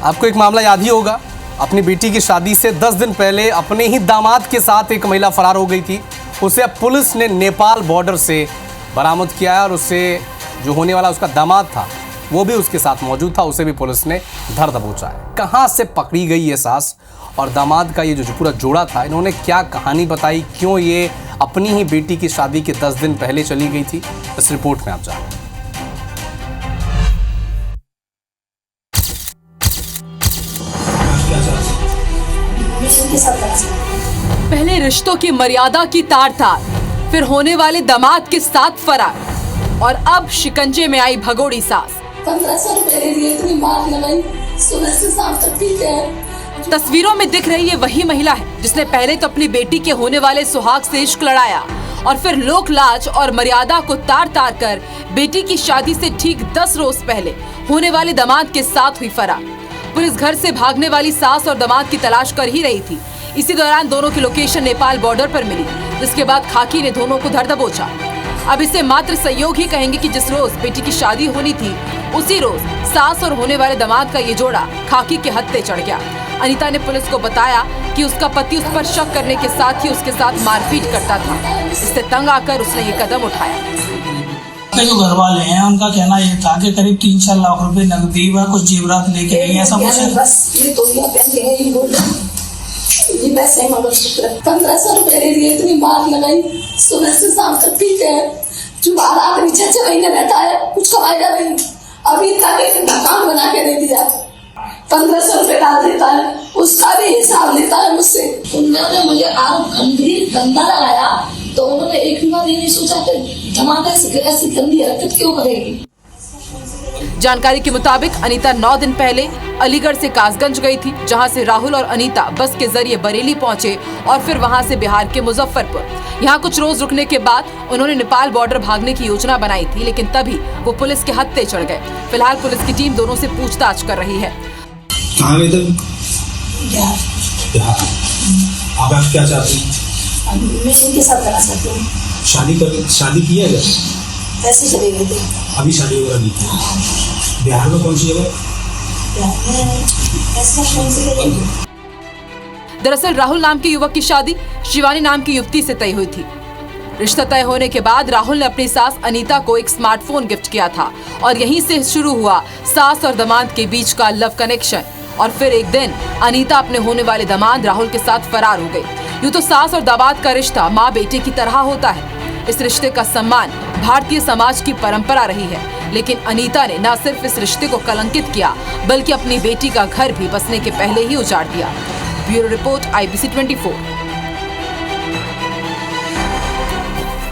आपको एक मामला याद ही होगा, अपनी बेटी की शादी से 10 दिन पहले अपने ही दामाद के साथ एक महिला फरार हो गई थी। उसे अब पुलिस ने नेपाल बॉर्डर से बरामद किया है और उससे जो होने वाला उसका दामाद था वो भी उसके साथ मौजूद था, उसे भी पुलिस ने धर दबोचा है। कहाँ से पकड़ी गई ये सास और दामाद का ये जो पूरा जोड़ा था, इन्होंने क्या कहानी बताई, क्यों ये अपनी ही बेटी की शादी के 10 दिन पहले चली गई थी, इस रिपोर्ट में आप जानें। पहले रिश्तों की मर्यादा की तार-तार, फिर होने वाले दामाद के साथ फरार और अब शिकंजे में आई भगोड़ी सास। 1500 रुपए दे दिए, इतनी मार लगाई, सुबह से शाम तक पीते हैं। तस्वीरों में दिख रही है वही महिला है जिसने पहले तो अपनी बेटी के होने वाले सुहाग से इश्क लड़ाया और फिर लोक लाज और मर्यादा को तार-तार कर बेटी की शादी से ठीक 10 रोज पहले होने वाले दामाद के साथ हुई फरार। पुलिस घर से भागने वाली सास और दामाद की तलाश कर ही रही थी। इसी दौरान दोनों की लोकेशन नेपाल बॉर्डर पर मिली, जिसके बाद खाकी ने दोनों को धर दबोचा। अब इसे मात्र संयोग ही कहेंगे कि जिस रोज बेटी की शादी होनी थी उसी रोज सास और होने वाले दामाद का ये जोड़ा खाकी के हत्थे चढ़ गया। अनीता ने पुलिस को बताया कि उसका पति उस पर शक करने के साथ ही उसके साथ मारपीट करता था। इससे तंग आकर उसने ये कदम उठाया। जो घर वाले हैं उनका कहना ये था कि करीब 3-4 लाख रुपए नकदी व कुछ जेवरात लेके गई, ऐसा कुछ है। बस ये तो ये पैसे हैं, मगर 1500 रुपए दे दिए, इतनी मार लगाई, सुबह से शाम तक पीते हैं। जो 6 महीने रहता है, कुछ कमाएगा नहीं। अभी तक एक मकान बना के दे दिया, 1500 रुपए डाल देता है, उसका भी हिसाब लेता है मुझसे। उन्होंने मुझे आरोप गंभीर गंदा लगाया, तो उन्होंने एक बार ये नहीं सोचा कि धमाका ऐसी गंदी हरकत क्यों करेगी। जानकारी के मुताबिक अनीता 9 दिन पहले अलीगढ़ से कासगंज गई थी, जहां से राहुल और अनीता बस के जरिए बरेली पहुंचे और फिर वहां से बिहार के मुजफ्फरपुर। यहां कुछ रोज रुकने के बाद उन्होंने नेपाल बॉर्डर भागने की योजना बनाई थी, लेकिन तभी वो पुलिस के हत्थे चढ़ गए। फिलहाल पुलिस की टीम दोनों से पूछताछ कर रही है। आप क्या चाहती हैं? मैं इनके साथ करना चाहती हूँ। शादी की है? पैसे चले गए थे। अभी शादी वगैरह नहीं की। बिहार में कौन सी जगह? दरअसल राहुल नाम के युवक की शादी शिवानी नाम की युवती से तय हुई थी। रिश्ता तय होने के बाद राहुल ने अपनी सास अनीता को एक स्मार्टफोन गिफ्ट किया था और यहीं से शुरू हुआ सास और दामाद के बीच का लव कनेक्शन। और फिर एक दिन अनीता अपने होने वाले दामाद राहुल के साथ फरार हो गई। यूं तो सास और दामाद का रिश्ता माँ बेटे की तरह होता है। इस रिश्ते का सम्मान भारतीय समाज की परंपरा रही है, लेकिन अनीता ने न सिर्फ इस रिश्ते को कलंकित किया बल्कि अपनी बेटी का घर भी बसने के पहले ही उजाड़ दिया। Bureau report IBC 24।